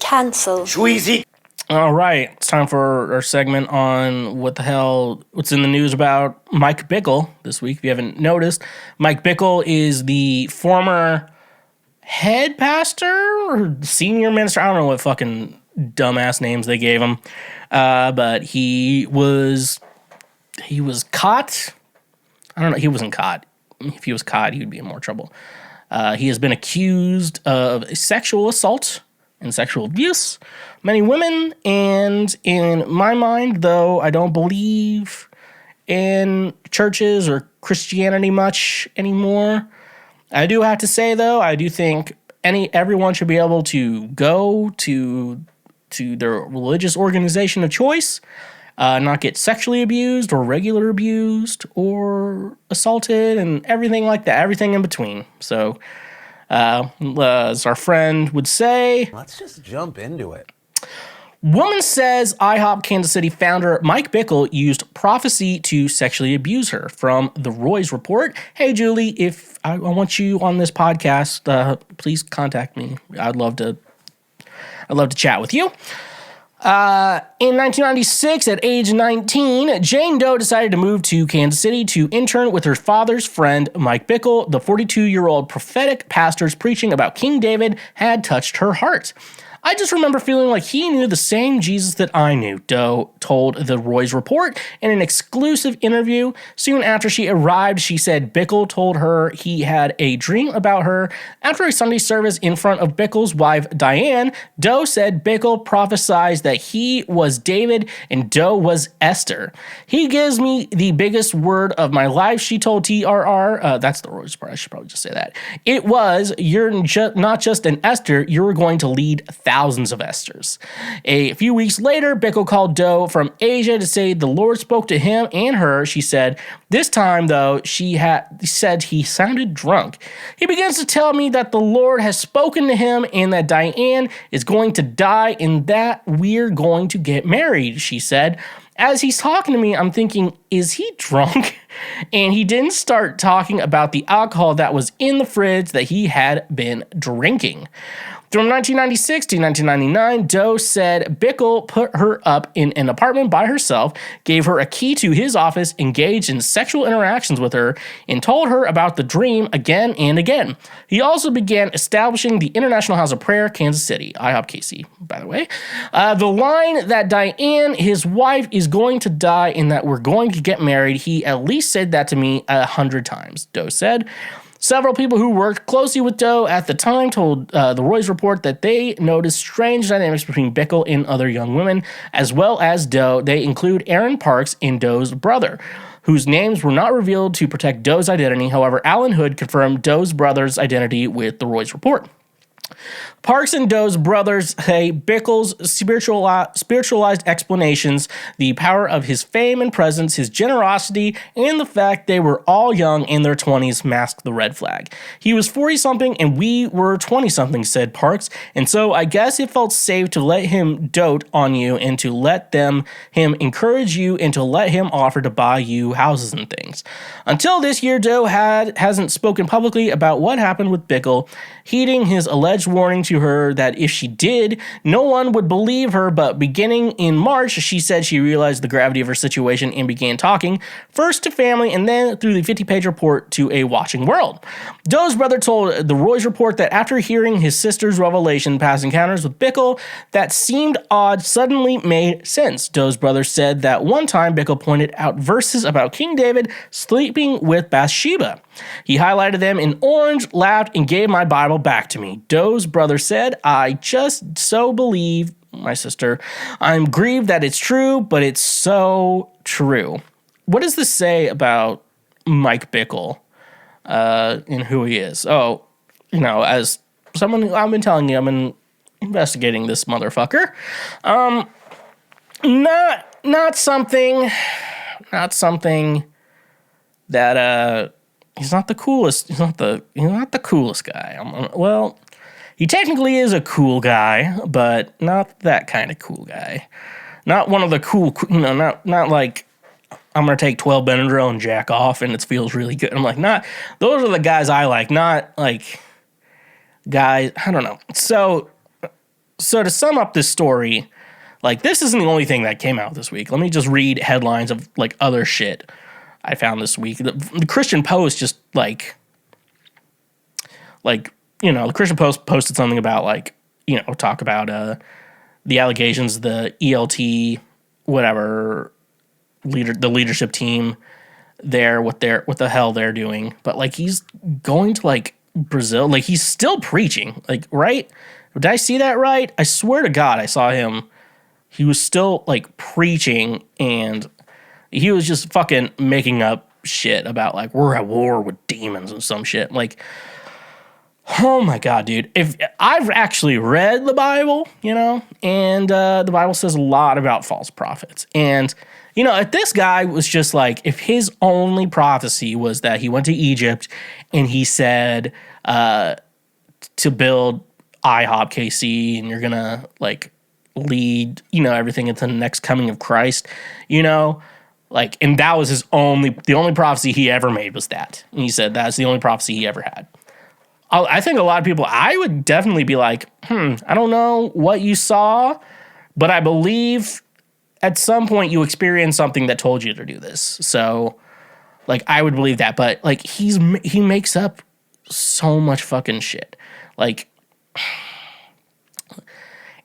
Cancelled. Schweezy. All right, it's time for our segment on what's in the news about Mike Bickle this week. If you haven't noticed, Mike Bickle is the former head pastor or senior minister. I don't know what fucking dumbass names they gave him, but he was caught. I don't know. He wasn't caught. If he was caught, he would be in more trouble. He has been accused of sexual assault and sexual abuse, many women, and in my mind, though, I don't believe in churches or Christianity much anymore. I do have to say, though, I do think everyone should be able to go to their religious organization of choice, not get sexually abused or regular abused or assaulted and everything like that, everything in between. So, as our friend would say, Let's just jump into it. Woman says IHOP Kansas City founder Mike Bickle used prophecy to sexually abuse her, from the Roy's Report. Hey, Julie, if I want you on this podcast, please contact me. I'd love to chat with you. In 1996, at age 19, Jane Doe decided to move to Kansas City to intern with her father's friend, Mike Bickle. The 42-year-old prophetic pastor's preaching about King David had touched her heart. I just remember feeling like he knew the same Jesus that I knew, Doe told the Roy's Report in an exclusive interview. Soon after she arrived, she said Bickle told her he had a dream about her. After a Sunday service in front of Bickle's wife, Diane, Doe said Bickle prophesied that he was David and Doe was Esther. He gives me the biggest word of my life, she told TRR. That's the Roy's Report. I should probably just say that. It was, you're not just an Esther, you're going to lead thousands of Esthers. A few weeks later, Bickle called Doe from Asia to say the Lord spoke to him and her. She said, this time, though, she said he sounded drunk. He begins to tell me that the Lord has spoken to him and that Diane is going to die and that we're going to get married, she said. As he's talking to me, I'm thinking, is he drunk? And he didn't start talking about the alcohol that was in the fridge that he had been drinking. From 1996 to 1999, Doe said Bickle put her up in an apartment by herself, gave her a key to his office, engaged in sexual interactions with her, and told her about the dream again and again. He also began establishing the International House of Prayer, Kansas City, IHOPKC, by the way. The line that Diane, his wife, is going to die and that we're going to get married, he at least said that to me 100 times, Doe said. Several people who worked closely with Doe at the time told the Roy's Report that they noticed strange dynamics between Bickle and other young women, as well as Doe. They include Aaron Parks and Doe's brother, whose names were not revealed to protect Doe's identity. However, Alan Hood confirmed Doe's brother's identity with the Roy's Report. Parks and Doe's brothers say Bickle's spiritualized explanations, the power of his fame and presence, his generosity, and the fact they were all young in their 20s masked the red flag. He was 40-something and we were 20-something, said Parks, and so I guess it felt safe to let him dote on you and to let him encourage you and to let him offer to buy you houses and things. Until this year, Doe hasn't spoken publicly about what happened with Bickle, heeding his alleged warning to her that if she did, no one would believe her, but beginning in March, she said she realized the gravity of her situation and began talking, first to family and then through the 50-page report to a watching world. Doe's brother told the Roy's Report that after hearing his sister's revelation past encounters with Bickle that seemed odd suddenly made sense. Doe's brother said that one time Bickle pointed out verses about King David sleeping with Bathsheba. He highlighted them in orange, laughed, and gave my Bible back to me. Doe's brother said, I just so believe, my sister. I'm grieved that it's true, but it's so true. What does this say about Mike Bickle and who he is? Oh, as someone who I've been telling you, I've been investigating this motherfucker. Not something that he's not the coolest. He's not the coolest guy. Well, he technically is a cool guy, but not that kind of cool guy. Not one of the cool, not like I'm going to take 12 Benadryl and jack off and it feels really good. I'm like, those are the guys I like, not like guys, I don't know. So So to sum up this story, like, this isn't the only thing that came out this week. Let me just read headlines of, like, other shit I found this week. The Christian Post just, like, the Christian Post posted something about, like, talk about the allegations, the ELT, whatever, the leadership team there, what the hell they're doing. But, like, he's going to, like, Brazil. Like, he's still preaching. Like, right? Did I see that right? I swear to God, I saw him. He was still, like, preaching, and he was just fucking making up shit about, like, we're at war with demons and some shit. Like, oh my God, dude. If I've actually read the Bible, and the Bible says a lot about false prophets. And, if this guy was just like, if his only prophecy was that he went to Egypt and he said to build IHOPKC and you're going to, like, lead, everything into the next coming of Christ, like, and that was the only prophecy he ever made was that. And he said that's the only prophecy he ever had. I think a lot of people, I would definitely be like, I don't know what you saw, but I believe at some point you experienced something that told you to do this. So, like, I would believe that. But, like, he makes up so much fucking shit. Like,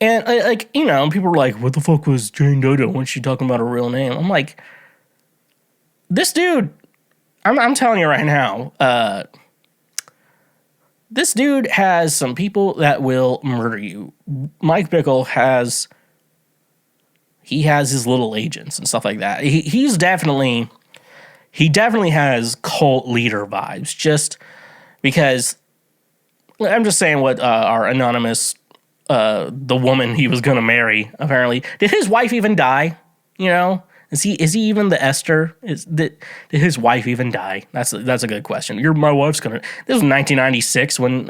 and, like, people were like, what the fuck was Jane Doe? When she talking about her real name? I'm like, this dude, I'm telling you right now, this dude has some people that will murder you. Mike Bickle has his little agents and stuff like that. He definitely has cult leader vibes, just because. I'm just saying what our anonymous, the woman he was going to marry, apparently. Did his wife even die? Is he even the Esther? Did his wife even die? That's a good question. My wife's gonna. This was 1996 when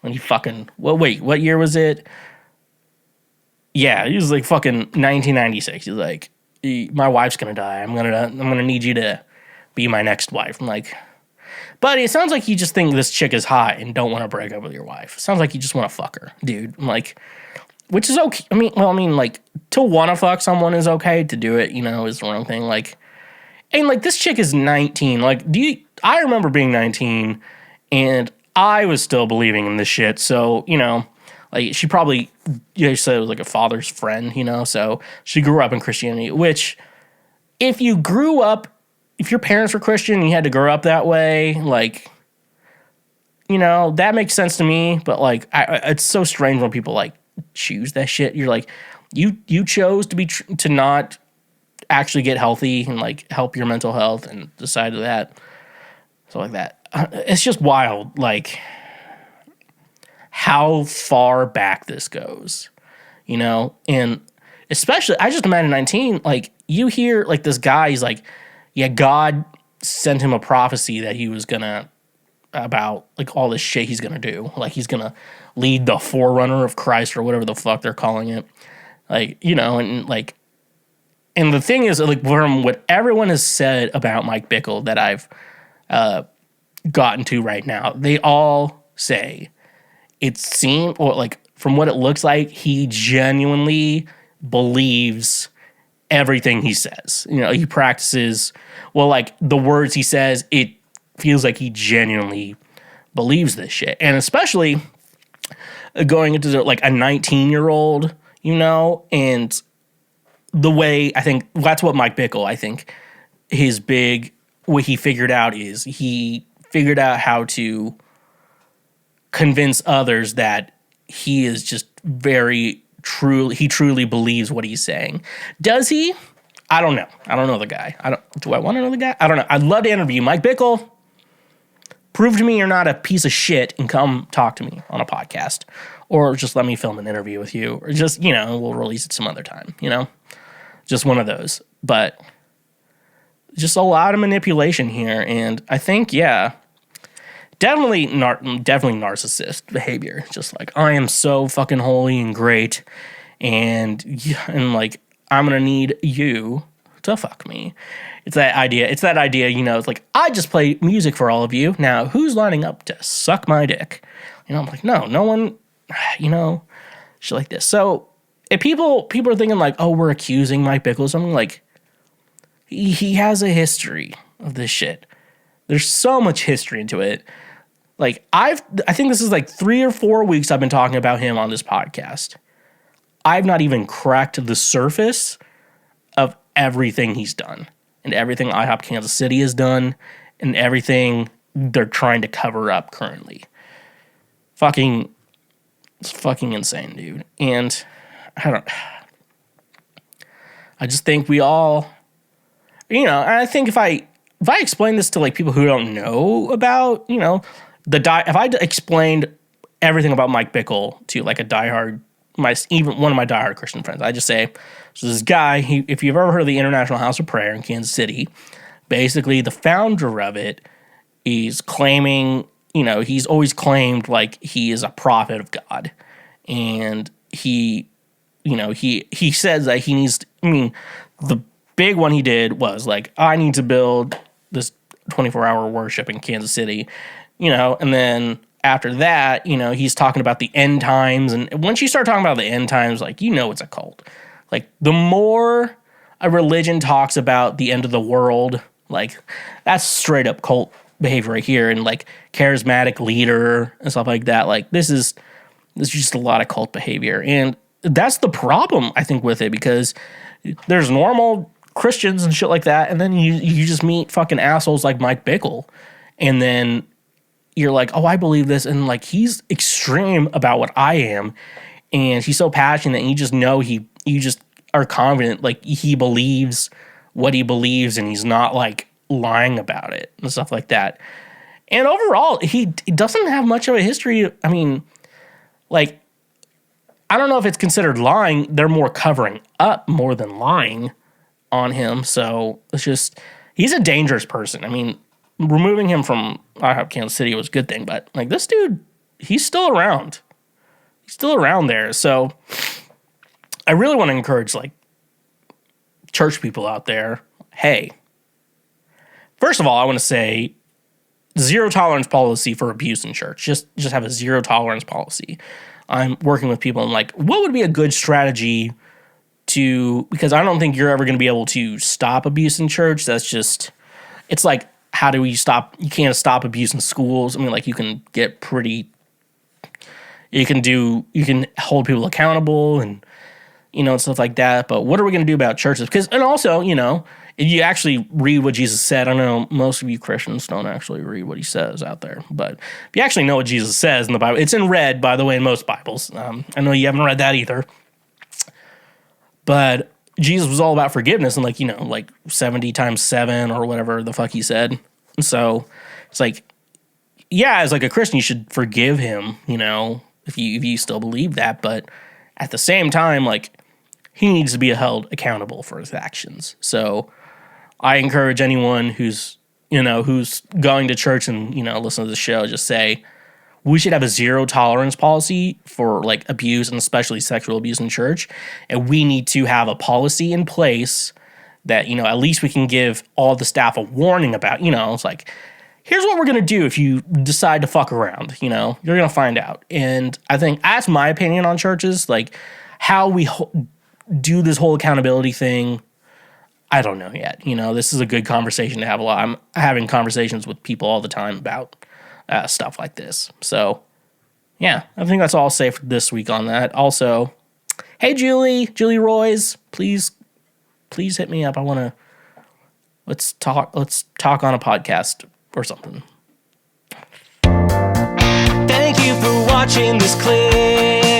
he fucking. Well, wait, what year was it? Yeah, he was like fucking 1996. He's like, my wife's gonna die. I'm gonna need you to be my next wife. I'm like, but it sounds like you just think this chick is hot and don't want to break up with your wife. It sounds like you just want to fuck her, dude. I'm like, which is okay. I mean, like, to want to fuck someone is okay. To do it, is the wrong thing. Like, and, like, this chick is 19. Like, I remember being 19, and I was still believing in this shit. So, like, she probably, she said it was like a father's friend, so she grew up in Christianity, which, if your parents were Christian and you had to grow up that way, like, that makes sense to me. But, like, it's so strange when people, like, choose that shit. You're like, you chose to not actually get healthy and, like, help your mental health and decided that. So, like, that. It's just wild, like, how far back this goes, and especially, I just imagine 19, like, you hear, like, this guy, he's like, yeah, God sent him a prophecy that he was gonna, about, like, all this shit he's gonna do. Like, he's gonna lead the forerunner of Christ or whatever the fuck they're calling it. Like, and, like, and the thing is, like, from what everyone has said about Mike Bickle that I've gotten to right now, they all say it seems, or, like, from what it looks like, he genuinely believes everything he says. He practices, well, like, the words he says, it feels like he genuinely believes this shit. And especially going into, like, a 19-year-old, and the way, I think, that's what Mike Bickle, I think, what he figured out is he figured out how to convince others that he is just he truly believes what he's saying. Does he? I don't know. I don't know the guy. Do I want to know the guy? I don't know. I'd love to interview Mike Bickle. Prove to me you're not a piece of shit and come talk to me on a podcast. Or just let me film an interview with you. Or just, we'll release it some other time, Just one of those. But just a lot of manipulation here. And I think, yeah, definitely narcissist behavior. Just like, I am so fucking holy and great. And like, I'm going to need you to fuck me. It's that idea. It's like, I just play music for all of you. Now, who's lining up to suck my dick? I'm like, no one, shit like this. So if people are thinking like, oh, we're accusing Mike Bickle or something, like he has a history of this shit. There's so much history into it. Like I think this is like 3 or 4 weeks I've been talking about him on this podcast. I've not even cracked the surface of everything he's done and everything IHOP Kansas City has done and everything they're trying to cover up currently. It's fucking insane, dude. And I just think we all, I think if I explain this to like people who don't know about, if I explained everything about Mike Bickle to like a diehard, even one of my diehard Christian friends, I just say, so this guy, if you've ever heard of the International House of Prayer in Kansas City, basically the founder of it is claiming, he's always claimed like he is a prophet of God. And he says that he needs the big one he did was like, I need to build this 24-hour worship in Kansas City, and then after that, he's talking about the end times. And once you start talking about the end times, like, it's a cult. Like, the more a religion talks about the end of the world, like, that's straight up cult behavior right here. And, like, charismatic leader and stuff like that. Like, this is just a lot of cult behavior. And that's the problem, I think, with it, because there's normal Christians and shit like that. And then you just meet fucking assholes like Mike Bickle. And then you're like, oh, I believe this. And like, he's extreme about what I am. And he's so passionate. And you just know you just are confident. Like, he believes what he believes. And he's not like lying about it and stuff like that. And overall, he doesn't have much of a history. I mean, like, I don't know if it's considered lying. They're more covering up more than lying on him. So it's just, he's a dangerous person. I mean, removing him from IHOP Kansas City was a good thing, but like, this dude, he's still around. He's still around there. So I really want to encourage like church people out there. Hey, first of all, I want to say zero tolerance policy for abuse in church. Just have a zero tolerance policy. I'm working with people and like, what would be a good strategy because I don't think you're ever going to be able to stop abuse in church. That's just, it's like, how do we stop? You can't stop abuse in schools. I mean, like, you can hold people accountable and, and stuff like that. But what are we going to do about churches? And also, if you actually read what Jesus said, I know most of you Christians don't actually read what he says out there. But if you actually know what Jesus says in the Bible, it's in red, by the way, in most Bibles. I know you haven't read that either. But Jesus was all about forgiveness and like 70 times 7 or whatever the fuck he said. And so it's like, yeah, as like a Christian, you should forgive him, if you still believe that. But at the same time, like, he needs to be held accountable for his actions. So I encourage anyone who's going to church and, listen to the show, just say, we should have a zero tolerance policy for like abuse and especially sexual abuse in church. And we need to have a policy in place that, at least we can give all the staff a warning about, it's like, here's what we're going to do if you decide to fuck around, you're going to find out. And I think that's my opinion on churches, like how we do this whole accountability thing. I don't know yet. This is a good conversation to have I'm having conversations with people all the time about stuff like this. So, yeah, I think that's all I'll say for this week on that. Also, hey, Julie Roy's, please hit me up. let's talk on a podcast or something. Thank you for watching this clip.